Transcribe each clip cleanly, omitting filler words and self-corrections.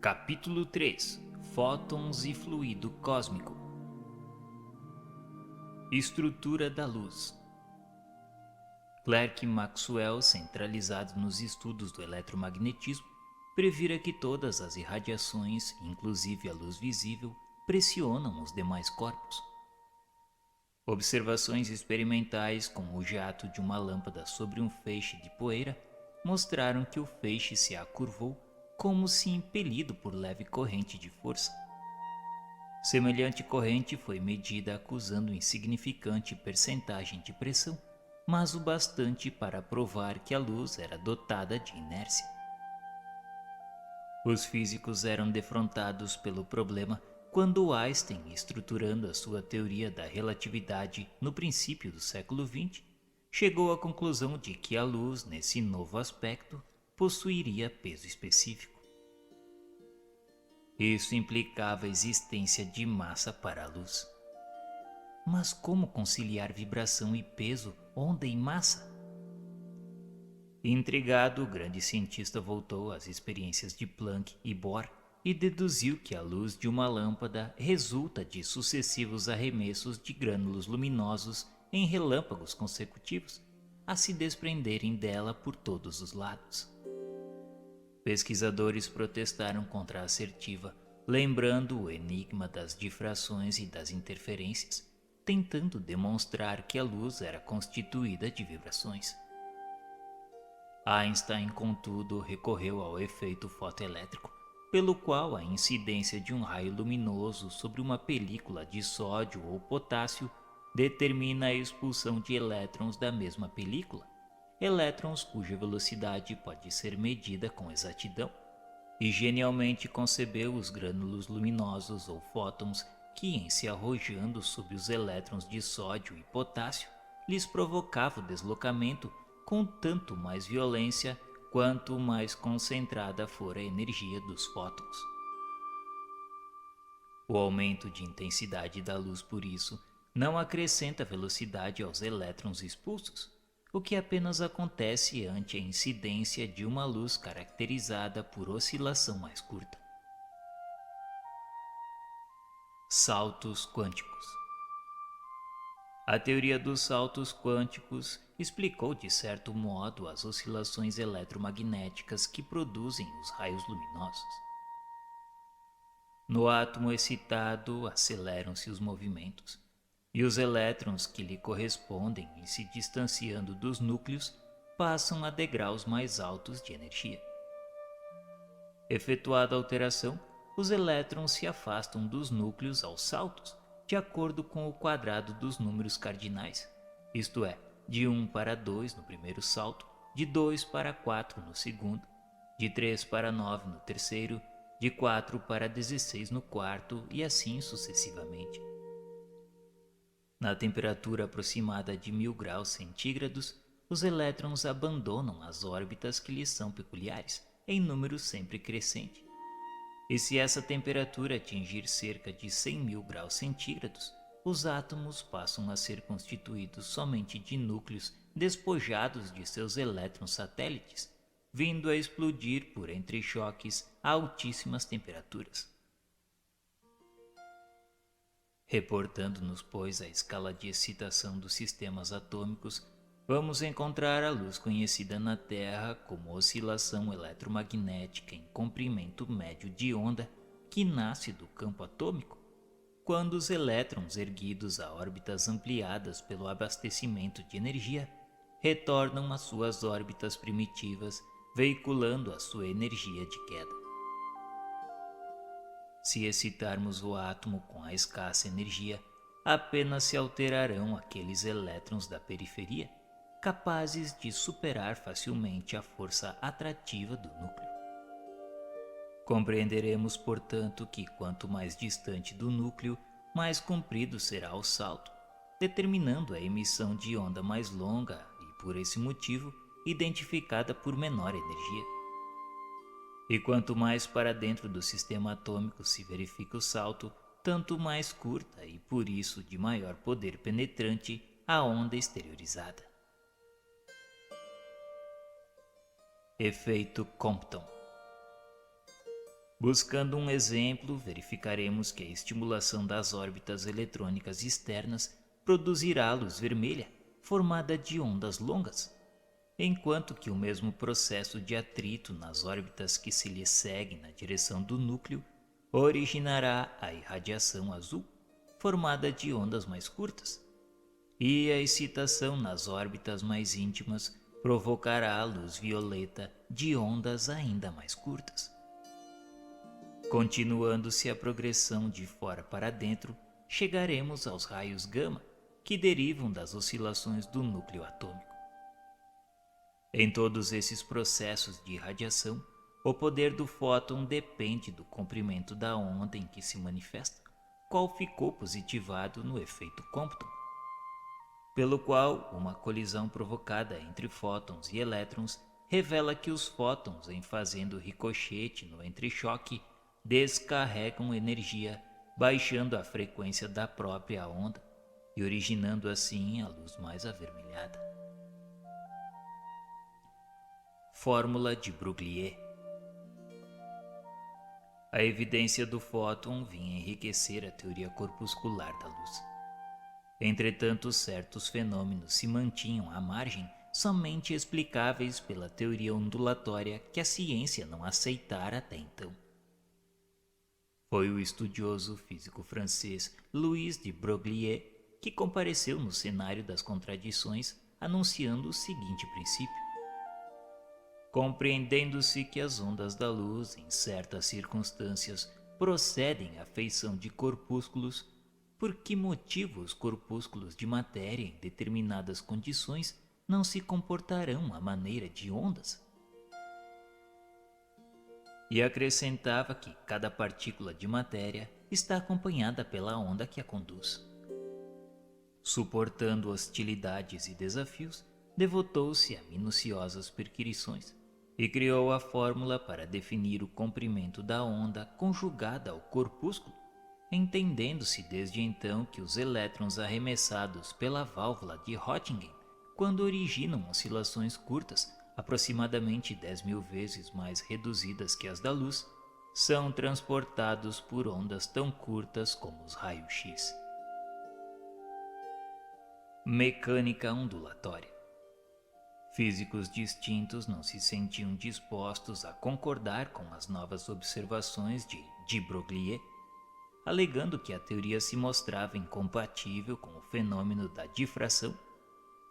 Capítulo 3 Fótons e fluido cósmico. Estrutura da luz. Clerk Maxwell, centralizado nos estudos do eletromagnetismo, previra que todas as irradiações, inclusive a luz visível, pressionam os demais corpos. Observações experimentais com o jato de uma lâmpada sobre um feixe de poeira mostraram que o feixe se acurvou como se impelido por leve corrente de força. Semelhante corrente foi medida acusando insignificante percentagem de pressão, mas o bastante para provar que a luz era dotada de inércia. Os físicos eram defrontados pelo problema quando Einstein, estruturando a sua teoria da relatividade no princípio do século XX, chegou à conclusão de que a luz, nesse novo aspecto, possuiria peso específico. Isso implicava a existência de massa para a luz. Mas como conciliar vibração e peso, onda e massa? Intrigado, o grande cientista voltou às experiências de Planck e Bohr e deduziu que a luz de uma lâmpada resulta de sucessivos arremessos de grânulos luminosos em relâmpagos consecutivos, a se desprenderem dela por todos os lados. Pesquisadores protestaram contra a assertiva, lembrando o enigma das difrações e das interferências, tentando demonstrar que a luz era constituída de vibrações. Einstein, contudo, recorreu ao efeito fotoelétrico, pelo qual a incidência de um raio luminoso sobre uma película de sódio ou potássio determina a expulsão de elétrons da mesma película, elétrons cuja velocidade pode ser medida com exatidão, e genialmente concebeu os grânulos luminosos ou fótons que, em se arrojando sobre os elétrons de sódio e potássio, lhes provocava o deslocamento com tanto mais violência quanto mais concentrada for a energia dos fótons. O aumento de intensidade da luz, por isso, não acrescenta velocidade aos elétrons expulsos, o que apenas acontece ante a incidência de uma luz caracterizada por oscilação mais curta. Saltos quânticos. A teoria dos saltos quânticos explicou de certo modo as oscilações eletromagnéticas que produzem os raios luminosos. No átomo excitado, aceleram-se os movimentos, e os elétrons que lhe correspondem, em se distanciando dos núcleos, passam a degraus mais altos de energia. Efetuada a alteração, os elétrons se afastam dos núcleos aos saltos, de acordo com o quadrado dos números cardinais, isto é, de 1 para 2 no primeiro salto, de 2 para 4 no segundo, de 3 para 9 no terceiro, de 4 para 16 no quarto e assim sucessivamente. Na temperatura aproximada de 1000 graus centígrados, os elétrons abandonam as órbitas que lhes são peculiares, em número sempre crescente. E se essa temperatura atingir cerca de 100.000 graus centígrados, os átomos passam a ser constituídos somente de núcleos despojados de seus elétrons satélites, vindo a explodir por entrechoques a altíssimas temperaturas. Reportando-nos, pois, à escala de excitação dos sistemas atômicos, vamos encontrar a luz conhecida na Terra como oscilação eletromagnética em comprimento médio de onda que nasce do campo atômico, quando os elétrons erguidos a órbitas ampliadas pelo abastecimento de energia retornam às suas órbitas primitivas, veiculando a sua energia de queda. Se excitarmos o átomo com a escassa energia, apenas se alterarão aqueles elétrons da periferia, capazes de superar facilmente a força atrativa do núcleo. Compreenderemos, portanto, que quanto mais distante do núcleo, mais comprido será o salto, determinando a emissão de onda mais longa e, por esse motivo, identificada por menor energia. E quanto mais para dentro do sistema atômico se verifica o salto, tanto mais curta e, por isso, de maior poder penetrante a onda exteriorizada. Efeito Compton. Buscando um exemplo, verificaremos que a estimulação das órbitas eletrônicas externas produzirá luz vermelha, formada de ondas longas, enquanto que o mesmo processo de atrito nas órbitas que se lhe seguem na direção do núcleo originará a irradiação azul, formada de ondas mais curtas, e a excitação nas órbitas mais íntimas provocará a luz violeta de ondas ainda mais curtas. Continuando-se a progressão de fora para dentro, chegaremos aos raios gama, que derivam das oscilações do núcleo atômico. Em todos esses processos de irradiação, o poder do fóton depende do comprimento da onda em que se manifesta, qual ficou positivado no efeito Compton, pelo qual uma colisão provocada entre fótons e elétrons revela que os fótons, em fazendo ricochete no entrechoque, descarregam energia, baixando a frequência da própria onda e originando assim a luz mais avermelhada. Fórmula de Broglie. A evidência do fóton vinha enriquecer a teoria corpuscular da luz. Entretanto, certos fenômenos se mantinham à margem, somente explicáveis pela teoria ondulatória que a ciência não aceitara até então. Foi o estudioso físico francês Louis de Broglie que compareceu no cenário das contradições, anunciando o seguinte princípio: compreendendo-se que as ondas da luz, em certas circunstâncias, procedem à feição de corpúsculos, por que motivo os corpúsculos de matéria em determinadas condições não se comportarão à maneira de ondas? E acrescentava que cada partícula de matéria está acompanhada pela onda que a conduz. Suportando hostilidades e desafios, devotou-se a minuciosas perquirições e criou a fórmula para definir o comprimento da onda conjugada ao corpúsculo, entendendo-se desde então que os elétrons arremessados pela válvula de Röntgen, quando originam oscilações curtas, aproximadamente 10.000 vezes mais reduzidas que as da luz, são transportados por ondas tão curtas como os raios-x. Mecânica ondulatória. Físicos distintos não se sentiam dispostos a concordar com as novas observações de Broglie, alegando que a teoria se mostrava incompatível com o fenômeno da difração,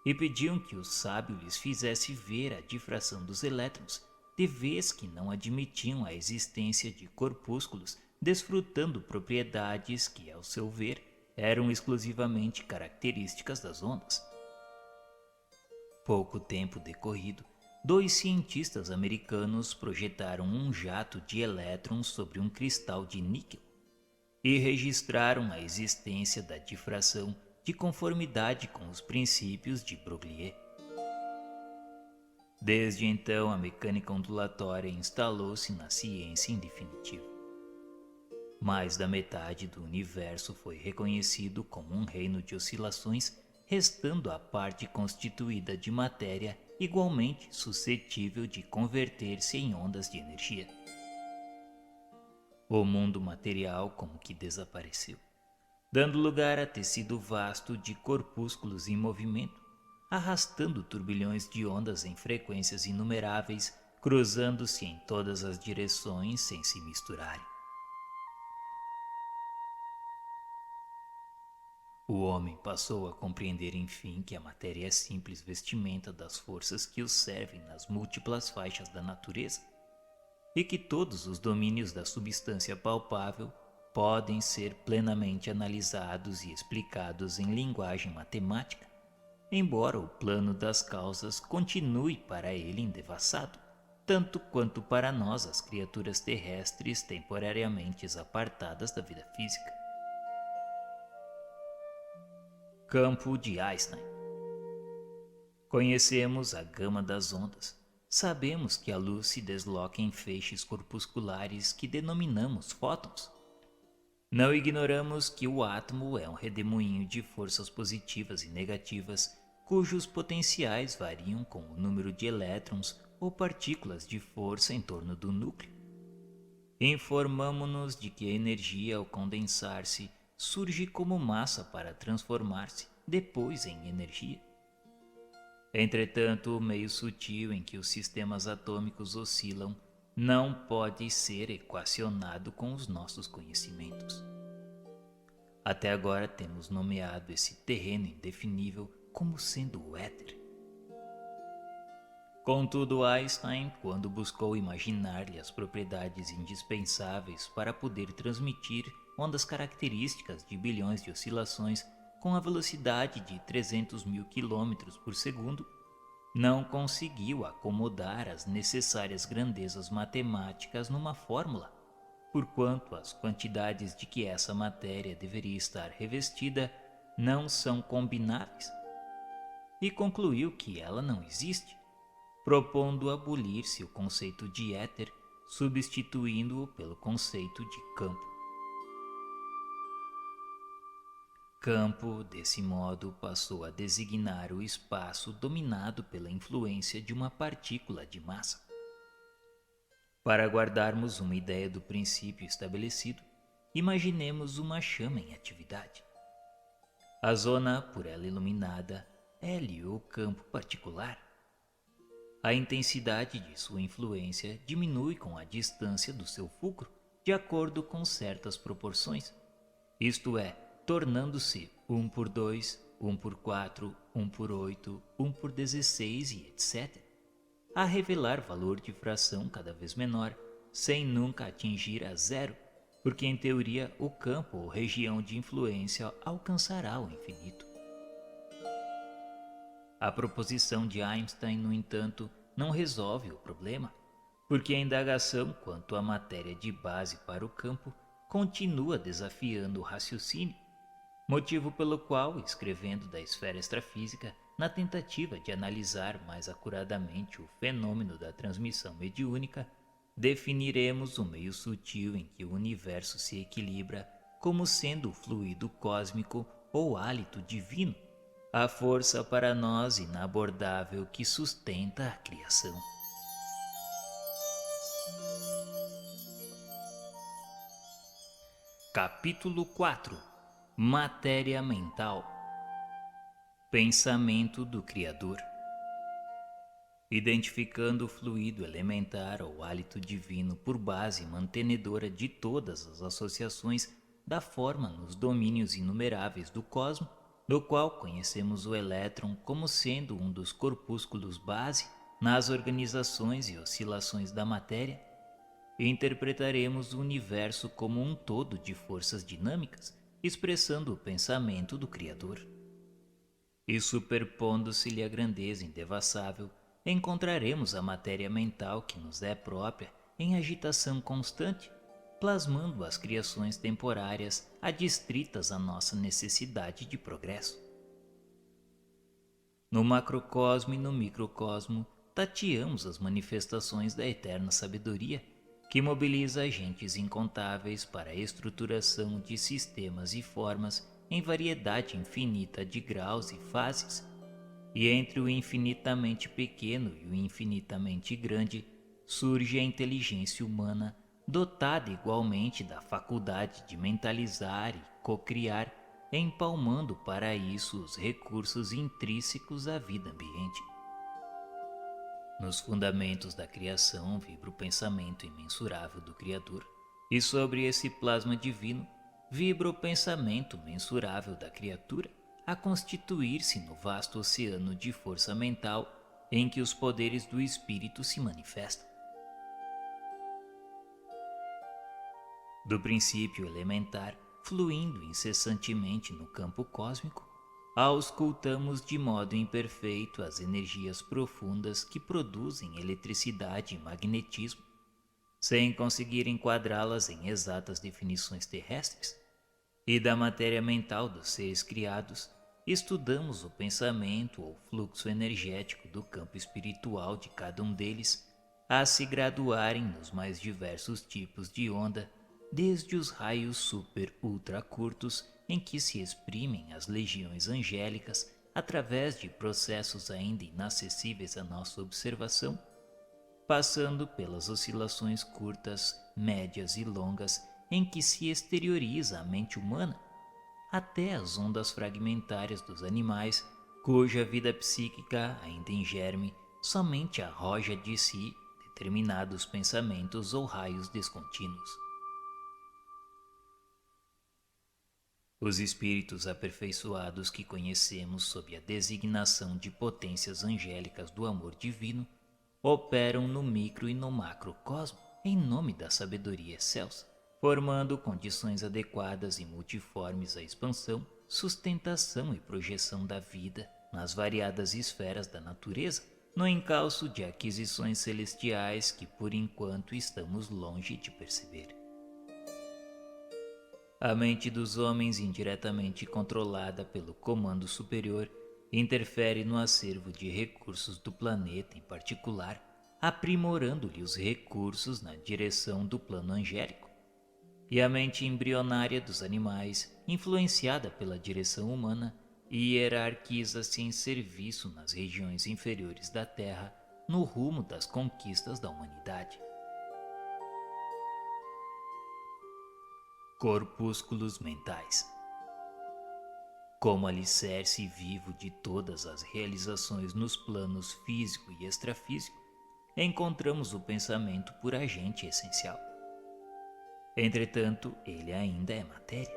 e pediam que o sábio lhes fizesse ver a difração dos elétrons, de vez que não admitiam a existência de corpúsculos desfrutando propriedades que, ao seu ver, eram exclusivamente características das ondas. Pouco tempo decorrido, 2 cientistas americanos projetaram um jato de elétrons sobre um cristal de níquel e registraram a existência da difração de conformidade com os princípios de Broglie. Desde então, a mecânica ondulatória instalou-se na ciência em definitivo. Mais da metade do universo foi reconhecido como um reino de oscilações, restando a parte constituída de matéria igualmente suscetível de converter-se em ondas de energia. O mundo material como que desapareceu, dando lugar a tecido vasto de corpúsculos em movimento, arrastando turbilhões de ondas em frequências inumeráveis, cruzando-se em todas as direções sem se misturarem. O homem passou a compreender enfim que a matéria é simples vestimenta das forças que o servem nas múltiplas faixas da natureza, e que todos os domínios da substância palpável podem ser plenamente analisados e explicados em linguagem matemática, embora o plano das causas continue para ele endevassado, tanto quanto para nós as criaturas terrestres temporariamente apartadas da vida física. Campo de Einstein. Conhecemos a gama das ondas. Sabemos que a luz se desloca em feixes corpusculares que denominamos fótons. Não ignoramos que o átomo é um redemoinho de forças positivas e negativas, cujos potenciais variam com o número de elétrons ou partículas de força em torno do núcleo. informamo-nos de que a energia, ao condensar-se, surge como massa para transformar-se depois em energia. Entretanto, o meio sutil em que os sistemas atômicos oscilam não pode ser equacionado com os nossos conhecimentos. Até agora temos nomeado esse terreno indefinível como sendo o éter. Contudo, Einstein, quando buscou imaginar-lhe as propriedades indispensáveis para poder transmitir ondas características de bilhões de oscilações com a velocidade de 300 mil quilômetros por segundo, não conseguiu acomodar as necessárias grandezas matemáticas numa fórmula, porquanto as quantidades de que essa matéria deveria estar revestida não são combináveis, e concluiu que ela não existe, propondo abolir-se o conceito de éter, substituindo-o pelo conceito de campo. Campo, desse modo, passou a designar o espaço dominado pela influência de uma partícula de massa. Para guardarmos uma ideia do princípio estabelecido, imaginemos uma chama em atividade. A zona por ela iluminada é-lhe o campo particular. A intensidade de sua influência diminui com a distância do seu fulcro, de acordo com certas proporções, isto é, tornando-se 1 por 2, 1 por 4, 1 por 8, 1 por 16 e etc., a revelar valor de fração cada vez menor, sem nunca atingir a zero, porque em teoria o campo ou região de influência alcançará o infinito. A proposição de Einstein, no entanto, não resolve o problema, porque a indagação quanto à matéria de base para o campo continua desafiando o raciocínio, motivo pelo qual, escrevendo da esfera extrafísica, na tentativa de analisar mais acuradamente o fenômeno da transmissão mediúnica, definiremos o meio sutil em que o universo se equilibra como sendo o fluido cósmico ou hálito divino, a força para nós inabordável que sustenta a criação. Capítulo 4. Matéria mental. Pensamento do Criador. Identificando o fluido elementar ou hálito divino por base mantenedora de todas as associações da forma nos domínios inumeráveis do cosmos, no qual conhecemos o elétron como sendo um dos corpúsculos base nas organizações e oscilações da matéria, interpretaremos o universo como um todo de forças dinâmicas, expressando o pensamento do Criador. E superpondo-se-lhe a grandeza indevassável, encontraremos a matéria mental que nos é própria em agitação constante, plasmando as criações temporárias adstritas à nossa necessidade de progresso. No macrocosmo e no microcosmo, tateamos as manifestações da eterna sabedoria, que mobiliza agentes incontáveis para a estruturação de sistemas e formas em variedade infinita de graus e fases, e entre o infinitamente pequeno e o infinitamente grande surge a inteligência humana, dotada igualmente da faculdade de mentalizar e cocriar, empalmando para isso os recursos intrínsecos à vida ambiente. Nos fundamentos da criação vibra o pensamento imensurável do Criador, e sobre esse plasma divino vibra o pensamento mensurável da criatura, a constituir-se no vasto oceano de força mental em que os poderes do espírito se manifestam. Do princípio elementar, fluindo incessantemente no campo cósmico, auscultamos de modo imperfeito as energias profundas que produzem eletricidade e magnetismo, sem conseguir enquadrá-las em exatas definições terrestres, e da matéria mental dos seres criados, estudamos o pensamento ou fluxo energético do campo espiritual de cada um deles, a se graduarem nos mais diversos tipos de onda, desde os raios super-ultra curtos em que se exprimem as legiões angélicas através de processos ainda inacessíveis à nossa observação, passando pelas oscilações curtas, médias e longas em que se exterioriza a mente humana, até as ondas fragmentárias dos animais, cuja vida psíquica, ainda em germe, somente arroja de si determinados pensamentos ou raios descontínuos. Os espíritos aperfeiçoados que conhecemos sob a designação de potências angélicas do amor divino operam no micro e no macrocosmo em nome da sabedoria excelsa, formando condições adequadas e multiformes à expansão, sustentação e projeção da vida nas variadas esferas da natureza, no encalço de aquisições celestiais que por enquanto estamos longe de perceber. A mente dos homens, indiretamente controlada pelo comando superior, interfere no acervo de recursos do planeta em particular, aprimorando-lhe os recursos na direção do plano angélico. E a mente embrionária dos animais, influenciada pela direção humana, hierarquiza-se em serviço nas regiões inferiores da Terra, no rumo das conquistas da humanidade. Corpúsculos mentais. Como alicerce vivo de todas as realizações nos planos físico e extrafísico, encontramos o pensamento por agente essencial. Entretanto, ele ainda é matéria.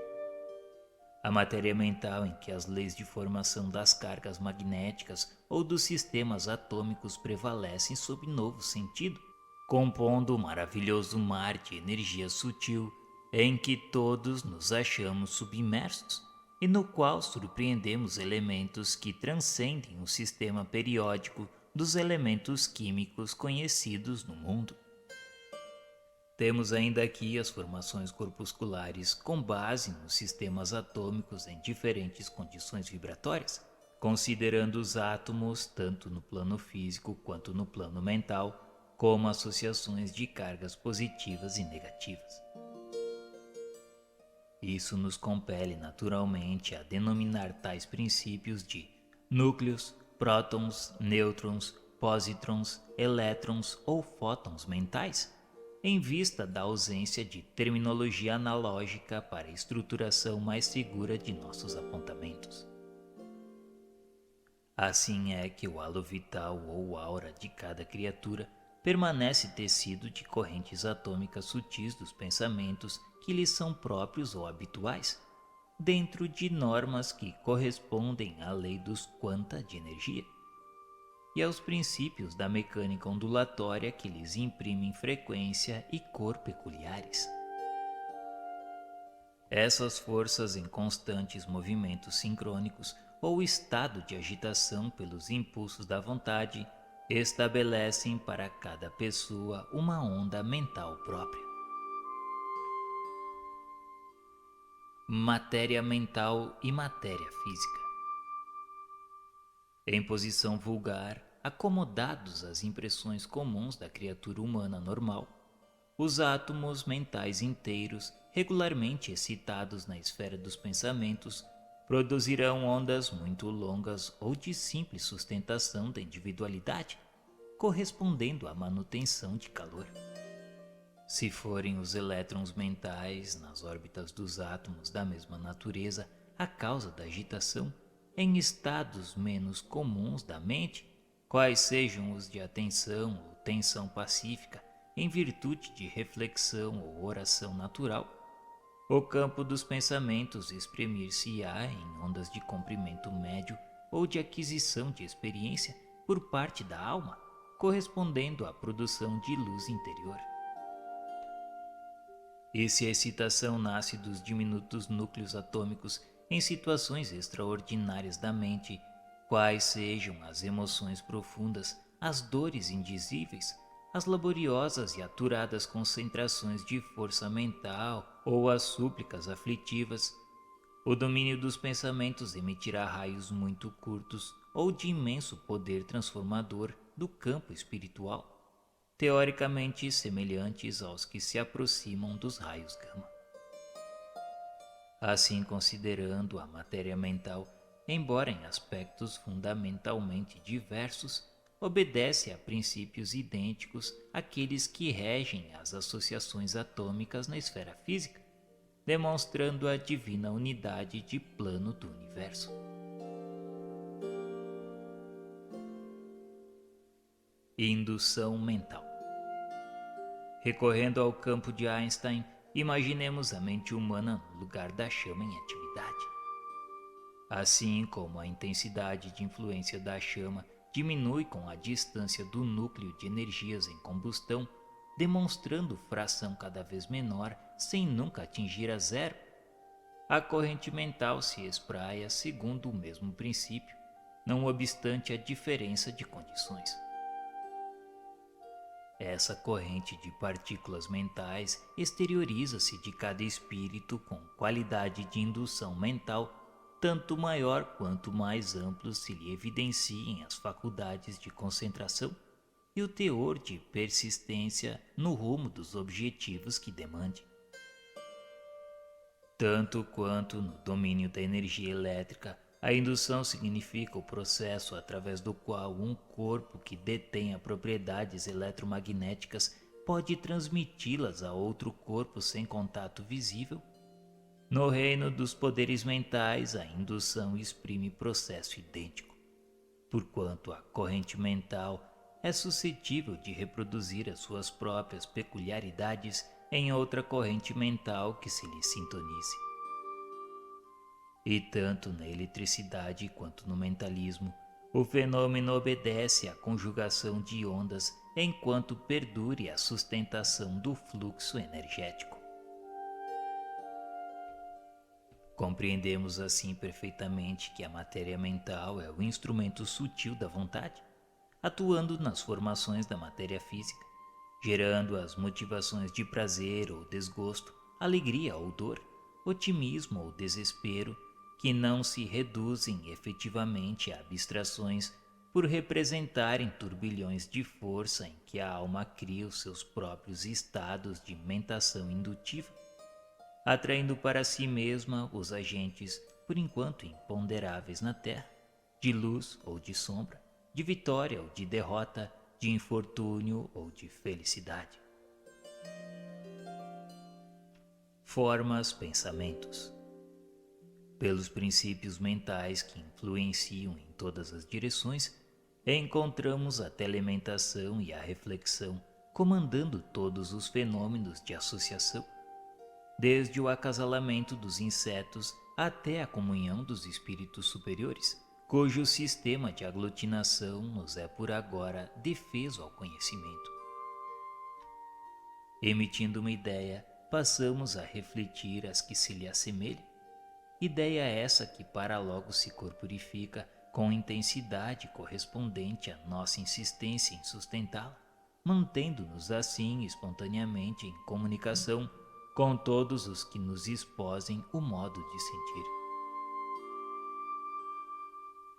A matéria mental em que as leis de formação das cargas magnéticas ou dos sistemas atômicos prevalecem sob novo sentido, compondo o maravilhoso mar de energia sutil em que todos nos achamos submersos e no qual surpreendemos elementos que transcendem o sistema periódico dos elementos químicos conhecidos no mundo. Temos ainda aqui as formações corpusculares com base nos sistemas atômicos em diferentes condições vibratórias, considerando os átomos tanto no plano físico quanto no plano mental como associações de cargas positivas e negativas. Isso nos compele naturalmente a denominar tais princípios de núcleos, prótons, nêutrons, pósitrons, elétrons ou fótons mentais, em vista da ausência de terminologia analógica para a estruturação mais segura de nossos apontamentos. Assim é que o halo vital ou aura de cada criatura permanece tecido de correntes atômicas sutis dos pensamentos que lhes são próprios ou habituais, dentro de normas que correspondem à lei dos quanta de energia e aos princípios da mecânica ondulatória que lhes imprimem frequência e cor peculiares. Essas forças em constantes movimentos sincrônicos ou estado de agitação pelos impulsos da vontade estabelecem para cada pessoa uma onda mental própria. Matéria mental e matéria física. Em posição vulgar, acomodados às impressões comuns da criatura humana normal, os átomos mentais inteiros, regularmente excitados na esfera dos pensamentos, produzirão ondas muito longas ou de simples sustentação da individualidade, correspondendo à manutenção de calor. Se forem os elétrons mentais nas órbitas dos átomos da mesma natureza a causa da agitação, em estados menos comuns da mente, quais sejam os de atenção ou tensão pacífica, em virtude de reflexão ou oração natural, o campo dos pensamentos exprimir-se-á em ondas de comprimento médio ou de aquisição de experiência por parte da alma, correspondendo à produção de luz interior. E se a excitação nasce dos diminutos núcleos atômicos em situações extraordinárias da mente, quais sejam as emoções profundas, as dores indizíveis, as laboriosas e aturadas concentrações de força mental ou as súplicas aflitivas, o domínio dos pensamentos emitirá raios muito curtos ou de imenso poder transformador do campo espiritual, teoricamente semelhantes aos que se aproximam dos raios gama. Assim, considerando a matéria mental, embora em aspectos fundamentalmente diversos, obedece a princípios idênticos àqueles que regem as associações atômicas na esfera física, demonstrando a divina unidade de plano do universo. Indução mental. Recorrendo ao campo de Einstein, imaginemos a mente humana no lugar da chama em atividade. Assim como a intensidade de influência da chama diminui com a distância do núcleo de energias em combustão, demonstrando fração cada vez menor sem nunca atingir a zero, a corrente mental se espraia segundo o mesmo princípio, não obstante a diferença de condições. Essa corrente de partículas mentais exterioriza-se de cada espírito com qualidade de indução mental tanto maior quanto mais amplos se lhe evidenciem as faculdades de concentração e o teor de persistência no rumo dos objetivos que demande. Tanto quanto no domínio da energia elétrica, a indução significa o processo através do qual um corpo que detenha propriedades eletromagnéticas pode transmiti-las a outro corpo sem contato visível. No reino dos poderes mentais, a indução exprime processo idêntico, porquanto a corrente mental é suscetível de reproduzir as suas próprias peculiaridades em outra corrente mental que se lhe sintonize. E tanto na eletricidade quanto no mentalismo, o fenômeno obedece à conjugação de ondas enquanto perdure a sustentação do fluxo energético. Compreendemos assim perfeitamente que a matéria mental é o instrumento sutil da vontade, atuando nas formações da matéria física, gerando as motivações de prazer ou desgosto, alegria ou dor, otimismo ou desespero, que não se reduzem efetivamente a abstrações por representarem turbilhões de força em que a alma cria os seus próprios estados de mentação indutiva, atraindo para si mesma os agentes, por enquanto imponderáveis na terra, de luz ou de sombra, de vitória ou de derrota, de infortúnio ou de felicidade. Formas, pensamentos. Pelos princípios mentais que influenciam em todas as direções, encontramos a telementação e a reflexão comandando todos os fenômenos de associação, desde o acasalamento dos insetos até a comunhão dos espíritos superiores, cujo sistema de aglutinação nos é por agora defeso ao conhecimento. Emitindo uma ideia, passamos a refletir as que se lhe assemelham, ideia essa que para logo se corporifica com intensidade correspondente à nossa insistência em sustentá-la, mantendo-nos assim espontaneamente em comunicação com todos os que nos exposem o modo de sentir.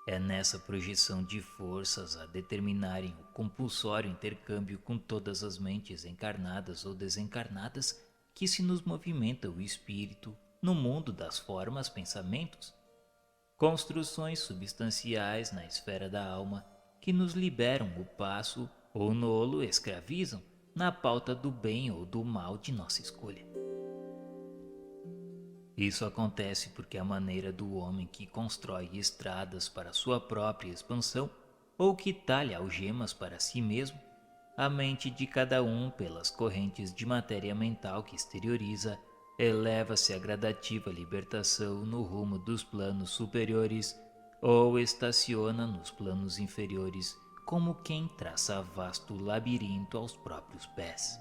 É nessa projeção de forças a determinarem o compulsório intercâmbio com todas as mentes encarnadas ou desencarnadas que se nos movimenta o espírito no mundo das formas pensamentos, construções substanciais na esfera da alma que nos liberam o passo ou nolo escravizam na pauta do bem ou do mal de nossa escolha. Isso acontece porque a maneira do homem que constrói estradas para sua própria expansão ou que talha algemas para si mesmo, a mente de cada um pelas correntes de matéria mental que exterioriza, eleva-se a gradativa libertação no rumo dos planos superiores ou estaciona nos planos inferiores como quem traça vasto labirinto aos próprios pés.